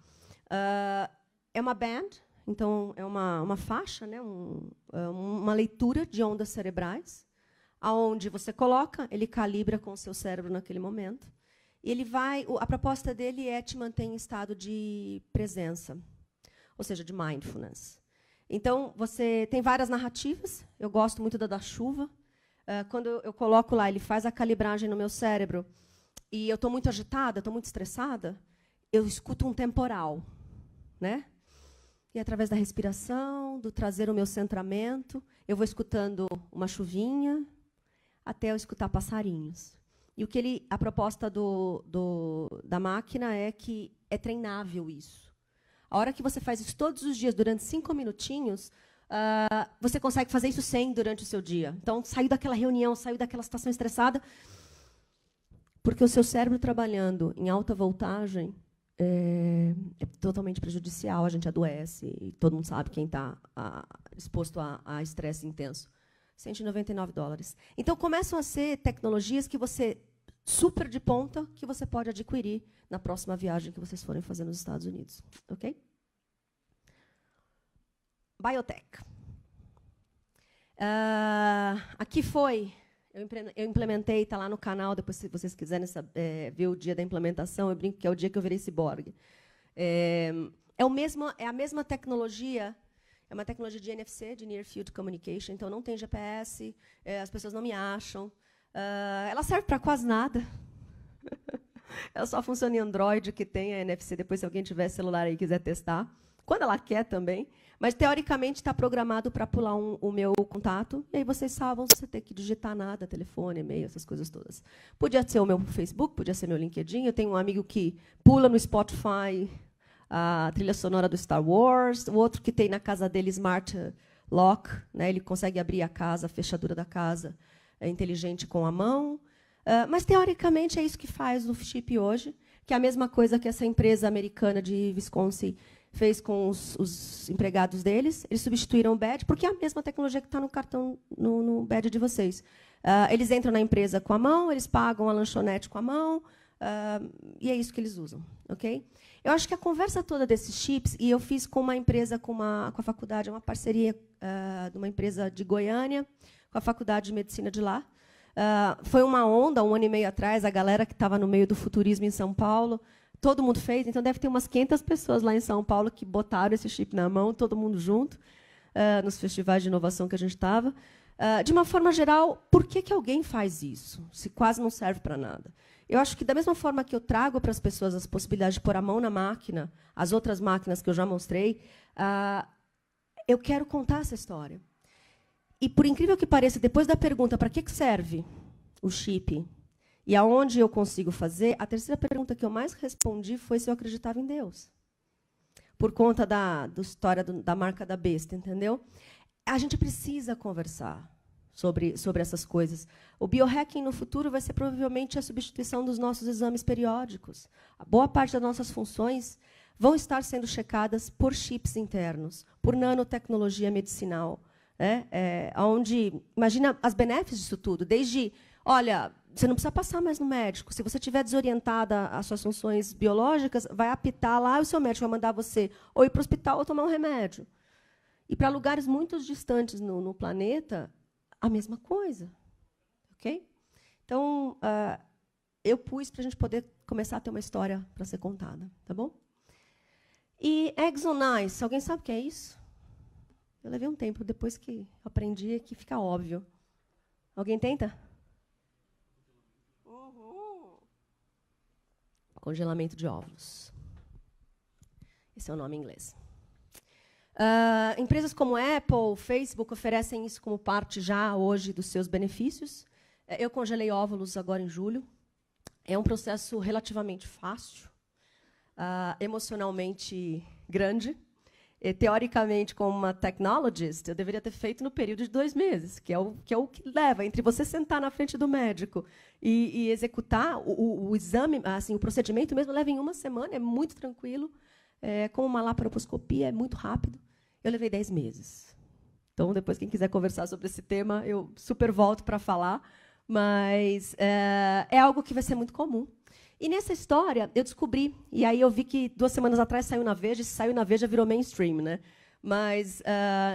é uma band, Então, é uma faixa, né, uma leitura de ondas cerebrais, aonde você coloca, ele calibra com o seu cérebro naquele momento. E ele a proposta dele é te manter em estado de presença, ou seja, de mindfulness. Então, você tem várias narrativas. Eu gosto muito da chuva. Quando eu coloco lá, ele faz a calibragem no meu cérebro, e eu estou muito agitada, estou muito estressada, eu escuto um temporal, né? E através da respiração, do trazer o meu centramento, eu vou escutando uma chuvinha, até eu escutar passarinhos. E a proposta da máquina é que é treinável isso. A hora que você faz isso todos os dias, durante 5 minutinhos, você consegue fazer isso 100 durante o seu dia. Então, saiu daquela reunião, saiu daquela situação estressada, porque o seu cérebro trabalhando em alta voltagem é totalmente prejudicial, a gente adoece, e todo mundo sabe quem está exposto a estresse intenso. $199. Então, começam a ser tecnologias que você, super de ponta, que você pode adquirir na próxima viagem que vocês forem fazer nos Estados Unidos. Ok? Biotech. Aqui foi, eu implementei, está lá no canal, depois, se vocês quiserem ver o dia da implementação, eu brinco que é o dia que eu virei ciborgue. É a mesma tecnologia. É uma tecnologia de NFC, de Near Field Communication, então não tem GPS, as pessoas não me acham. Ela serve para quase nada. Ela só funciona em Android, que tem a NFC, depois se alguém tiver celular aí e quiser testar. Quando ela quer também. Mas, teoricamente, está programado para pular o meu contato, e aí vocês salvam sem ter que digitar nada, telefone, e-mail, essas coisas todas. Podia ser o meu Facebook, podia ser meu LinkedIn. Eu tenho um amigo que pula no Spotify a trilha sonora do Star Wars, o outro que tem na casa dele Smart Lock, né, ele consegue abrir a casa, a fechadura da casa, inteligente com a mão. Mas, teoricamente, é isso que faz o chip hoje, que é a mesma coisa que essa empresa americana de Wisconsin fez com os empregados deles. Eles substituíram o badge, porque é a mesma tecnologia que está no cartão, no badge de vocês. Eles entram na empresa com a mão, eles pagam a lanchonete com a mão, e é isso que eles usam. Okay? Eu acho que a conversa toda desses chips, e eu fiz com uma empresa, com a faculdade, uma parceria de uma empresa de Goiânia, com a Faculdade de Medicina de lá. Foi uma onda, 1 ano e meio atrás, a galera que estava no meio do futurismo em São Paulo, todo mundo fez, então deve ter umas 500 pessoas lá em São Paulo que botaram esse chip na mão, todo mundo junto, nos festivais de inovação que a gente estava. De uma forma geral, por que alguém faz isso, se quase não serve para nada? Eu acho que, da mesma forma que eu trago para as pessoas as possibilidades de pôr a mão na máquina, as outras máquinas que eu já mostrei, eu quero contar essa história. E, por incrível que pareça, depois da pergunta para que serve o chip e aonde eu consigo fazer, a terceira pergunta que eu mais respondi foi se eu acreditava em Deus. Por conta da história da marca da besta, entendeu? A gente precisa conversar sobre essas coisas. O biohacking no futuro vai ser provavelmente a substituição dos nossos exames periódicos. A boa parte das nossas funções vão estar sendo checadas por chips internos, por nanotecnologia medicinal. Onde, imagina as benefícios disso tudo, desde, olha, você não precisa passar mais no médico, se você estiver desorientada às suas funções biológicas, vai apitar lá e o seu médico vai mandar você ou ir para o hospital ou tomar um remédio. E para lugares muito distantes no planeta, a mesma coisa. Okay? Então, eu pus para a gente poder começar a ter uma história para ser contada. Tá bom? E ExoNice, alguém sabe o que é isso? Eu levei um tempo, depois que aprendi, que fica óbvio. Alguém tenta? Congelamento de óvulos. Esse é o nome em inglês. Empresas como Apple, Facebook oferecem isso como parte já hoje dos seus benefícios. Eu congelei óvulos agora em julho. É um processo relativamente fácil, emocionalmente grande. Teoricamente, como uma technologist, eu deveria ter feito no período de 2 meses, que é o que leva entre você sentar na frente do médico e executar o exame, assim, o procedimento mesmo leva em 1 semana, é muito tranquilo. Como uma laparoscopia, é muito rápido. Eu levei 10 meses. Então, depois, quem quiser conversar sobre esse tema, eu super volto para falar, mas é algo que vai ser muito comum. E nessa história, eu descobri, e aí eu vi que 2 semanas atrás saiu na Veja, e se saiu na Veja virou mainstream, né? Mas,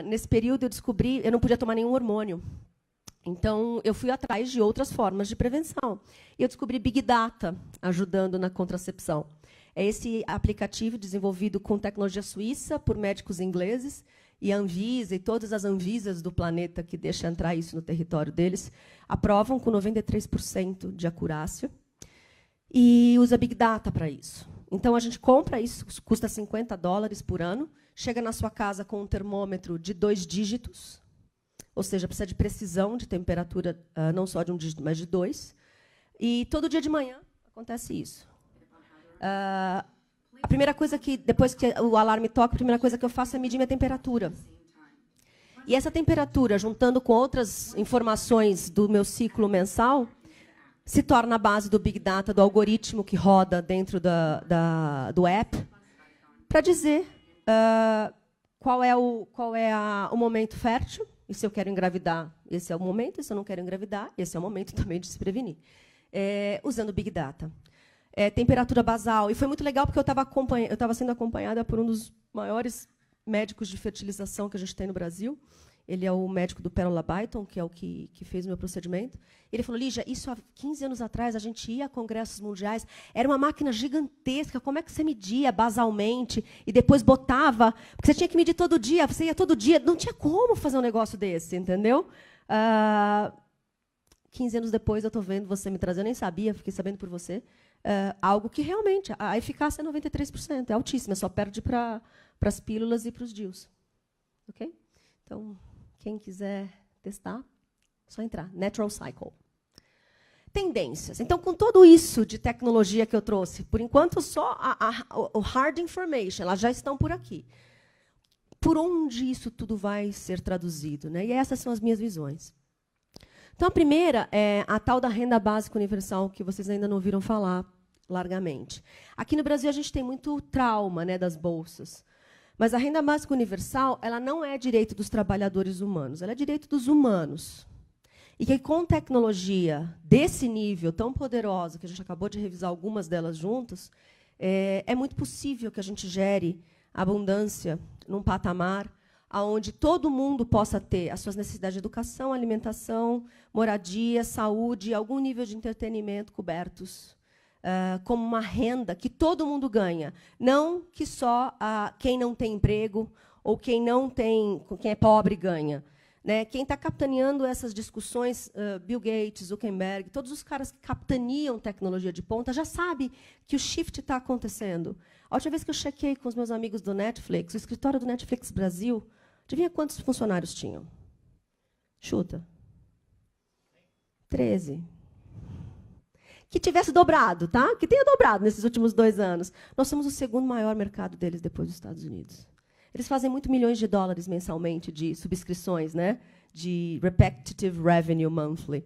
nesse período, eu descobri eu não podia tomar nenhum hormônio. Então, eu fui atrás de outras formas de prevenção. E eu descobri Big Data ajudando na contracepção. É esse aplicativo desenvolvido com tecnologia suíça por médicos ingleses, e a Anvisa e todas as Anvisas do planeta que deixam entrar isso no território deles aprovam com 93% de acurácia e usa Big Data para isso. Então, a gente compra isso, custa $50 por ano, chega na sua casa com um termômetro de 2 dígitos, ou seja, precisa de precisão de temperatura, não só de 1 dígito, mas de 2. E todo dia de manhã acontece isso. A primeira coisa que, depois que o alarme toca, a primeira coisa que eu faço é medir minha temperatura. E essa temperatura, juntando com outras informações do meu ciclo mensal, se torna a base do Big Data, do algoritmo que roda dentro do app, para dizer qual é o momento fértil, e se eu quero engravidar, esse é o momento, e se eu não quero engravidar, esse é o momento também de se prevenir, usando Big Data. Temperatura basal. E foi muito legal, porque eu estava sendo acompanhada por um dos maiores médicos de fertilização que a gente tem no Brasil. Ele é o médico do Pérola Byton, que é o que fez o meu procedimento. Ele falou, Lígia, isso há 15 anos atrás, a gente ia a congressos mundiais, era uma máquina gigantesca, como é que você media basalmente e depois botava? Porque você tinha que medir todo dia, você ia todo dia, não tinha como fazer um negócio desse, entendeu? 15 anos depois, eu estou vendo você me trazer, eu nem sabia, fiquei sabendo por você, algo que realmente, a eficácia é 93%, é altíssima, só perde para as pílulas e para os DIUs. Ok? Então, quem quiser testar, é só entrar. Natural Cycle. Tendências. Então, com tudo isso de tecnologia que eu trouxe, por enquanto, só o hard information, elas já estão por aqui. Por onde isso tudo vai ser traduzido? Né? E essas são as minhas visões. Então, a primeira é a tal da renda básica universal, que vocês ainda não ouviram falar largamente. Aqui no Brasil, a gente tem muito trauma, né, das bolsas. Mas a renda básica universal, ela não é direito dos trabalhadores humanos, ela é direito dos humanos. E que, com tecnologia desse nível tão poderosa, que a gente acabou de revisar algumas delas juntas, é muito possível que a gente gere abundância num patamar onde todo mundo possa ter as suas necessidades de educação, alimentação, moradia, saúde, algum nível de entretenimento cobertos, como uma renda que todo mundo ganha. Não que só quem não tem emprego ou quem é pobre ganha. Né? Quem está capitaneando essas discussões, Bill Gates, Zuckerberg, todos os caras que capitaneam tecnologia de ponta, já sabem que o shift está acontecendo. A última vez que eu chequei com os meus amigos do Netflix, o escritório do Netflix Brasil, adivinha quantos funcionários tinham? Chuta. 13. Que tivesse dobrado, tá? Que tenha dobrado nesses últimos 2 anos. Nós somos o segundo maior mercado deles depois dos Estados Unidos. Eles fazem muito milhões de dólares mensalmente de subscrições, né? De repetitive revenue monthly.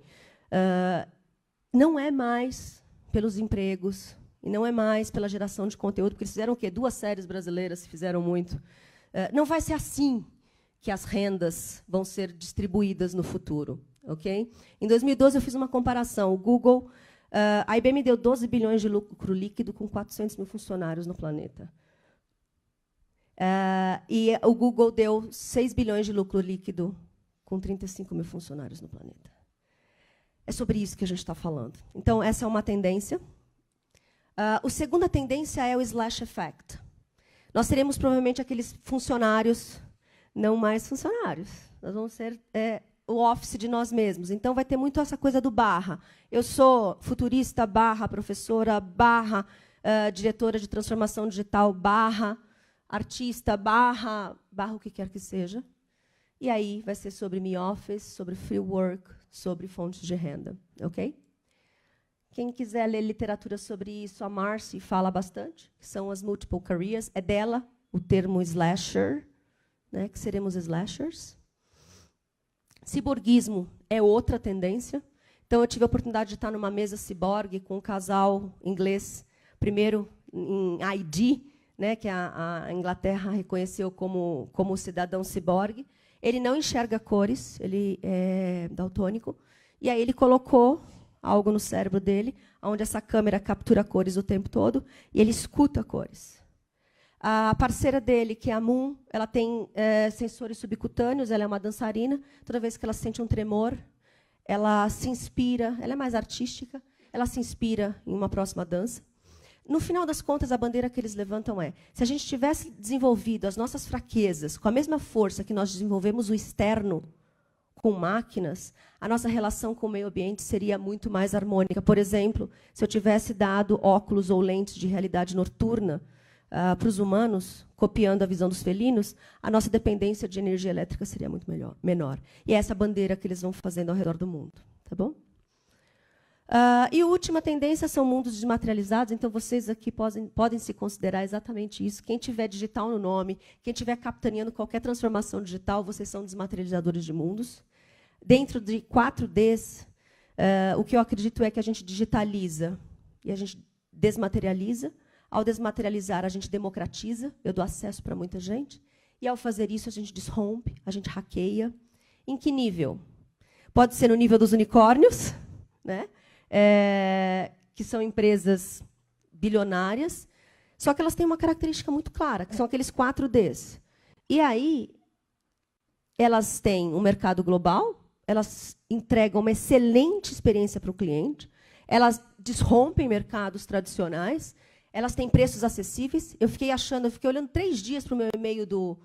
Não é mais pelos empregos, e não é mais pela geração de conteúdo, porque eles fizeram o quê? 2 séries brasileiras, fizeram muito. Não vai ser assim que as rendas vão ser distribuídas no futuro. Okay? Em 2012, eu fiz uma comparação. O Google, a IBM deu 12 bilhões de lucro líquido com 400 mil funcionários no planeta. E o Google deu 6 bilhões de lucro líquido com 35 mil funcionários no planeta. É sobre isso que a gente está falando. Então, essa é uma tendência. A segunda tendência é o slash effect. Nós teremos, provavelmente, aqueles funcionários não mais funcionários. Nós vamos ser o office de nós mesmos. Então, vai ter muito essa coisa do barra. Eu sou futurista, barra professora, barra diretora de transformação digital, barra artista, barra o que quer que seja. E aí vai ser sobre Me Office, sobre free work, sobre fontes de renda. Ok? Quem quiser ler literatura sobre isso, a Marcy fala bastante, que são as multiple careers. É dela o termo slasher, né, que seremos slashers. Ciborguismo é outra tendência. Então, eu tive a oportunidade de estar numa mesa ciborgue com um casal inglês, primeiro em ID, né, que a Inglaterra reconheceu como cidadão ciborgue. Ele não enxerga cores, ele é daltônico. E aí ele colocou algo no cérebro dele, onde essa câmera captura cores o tempo todo, e ele escuta cores. A parceira dele, que é a Moon, ela tem sensores subcutâneos, ela é uma dançarina. Toda vez que ela sente um tremor, ela se inspira, ela é mais artística, ela se inspira em uma próxima dança. No final das contas, a bandeira que eles levantam é: se a gente tivesse desenvolvido as nossas fraquezas com a mesma força que nós desenvolvemos o externo com máquinas, a nossa relação com o meio ambiente seria muito mais harmônica. Por exemplo, se eu tivesse dado óculos ou lentes de realidade noturna para os humanos, copiando a visão dos felinos, a nossa dependência de energia elétrica seria muito menor. E é essa bandeira que eles vão fazendo ao redor do mundo. Tá bom? E a última tendência são mundos desmaterializados, então vocês aqui podem se considerar exatamente isso. Quem tiver digital no nome, quem tiver capitaneando qualquer transformação digital, vocês são desmaterializadores de mundos. Dentro de 4Ds, o que eu acredito é que a gente digitaliza e a gente desmaterializa. Ao desmaterializar, a gente democratiza, eu dou acesso para muita gente. E, ao fazer isso, a gente desrompe, a gente hackeia. Em que nível? Pode ser no nível dos unicórnios, né? Que são empresas bilionárias, só que elas têm uma característica muito clara, que são aqueles 4Ds. E aí, elas têm um mercado global, elas entregam uma excelente experiência para o cliente, elas desrompem mercados tradicionais, elas têm preços acessíveis. Eu fiquei olhando 3 dias para o meu e-mail do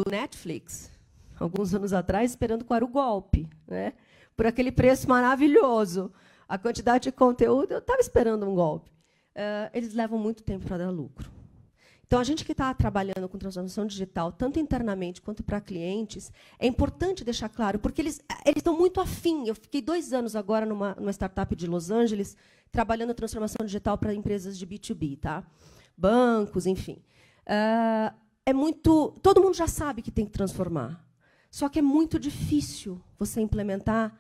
Netflix, alguns anos atrás, esperando qual era o golpe, né? Por aquele preço maravilhoso. A quantidade de conteúdo, eu estava esperando um golpe. Eles levam muito tempo para dar lucro. Então, a gente que está trabalhando com transformação digital, tanto internamente quanto para clientes, é importante deixar claro, porque eles estão muito afim. Eu fiquei 2 anos agora numa startup de Los Angeles, trabalhando transformação digital para empresas de B2B, tá? Bancos, enfim. Todo mundo já sabe que tem que transformar. Só que é muito difícil você implementar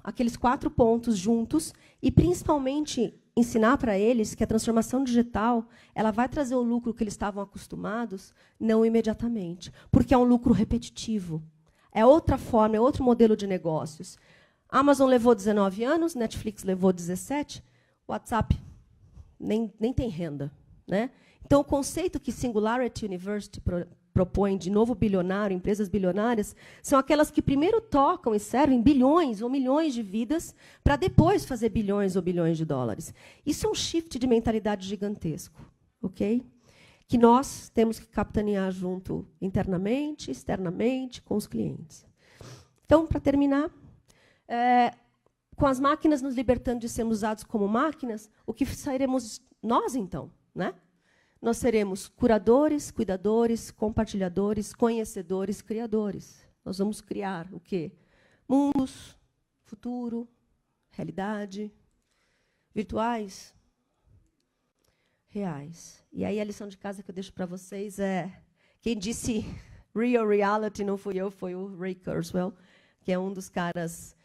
aqueles 4 pontos juntos e, principalmente, ensinar para eles que a transformação digital ela vai trazer o lucro que eles estavam acostumados, não imediatamente, porque é um lucro repetitivo. É outra forma, é outro modelo de negócios. A Amazon levou 19 anos, Netflix levou 17, WhatsApp nem tem renda, né? Então, o conceito que Singularity University propõe de novo bilionário, empresas bilionárias, são aquelas que primeiro tocam e servem bilhões ou milhões de vidas para depois fazer bilhões ou bilhões de dólares. Isso é um shift de mentalidade gigantesco, ok? Que nós temos que capitanear junto internamente, externamente, com os clientes. Então, para terminar, com as máquinas nos libertando de sermos usados como máquinas, o que seremos nós, então, né? Nós seremos curadores, cuidadores, compartilhadores, conhecedores, criadores. Nós vamos criar o quê? Mundos, futuro, realidade, virtuais, reais. E aí a lição de casa que eu deixo para vocês é: quem disse real reality não fui eu, foi o Ray Kurzweil, que é um dos caras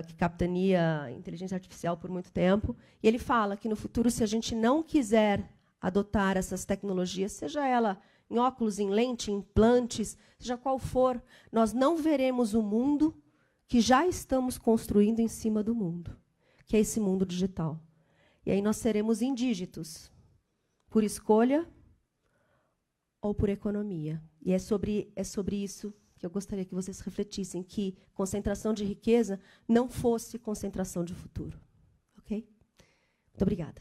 que capitania a inteligência artificial por muito tempo. E ele fala que no futuro, se a gente não quiser adotar essas tecnologias, seja ela em óculos, em lente, em implantes, seja qual for, nós não veremos o mundo que já estamos construindo em cima do mundo, que é esse mundo digital. E aí nós seremos indígitos, por escolha ou por economia. E é sobre isso que eu gostaria que vocês refletissem, que concentração de riqueza não fosse concentração de futuro. Ok? Muito obrigada.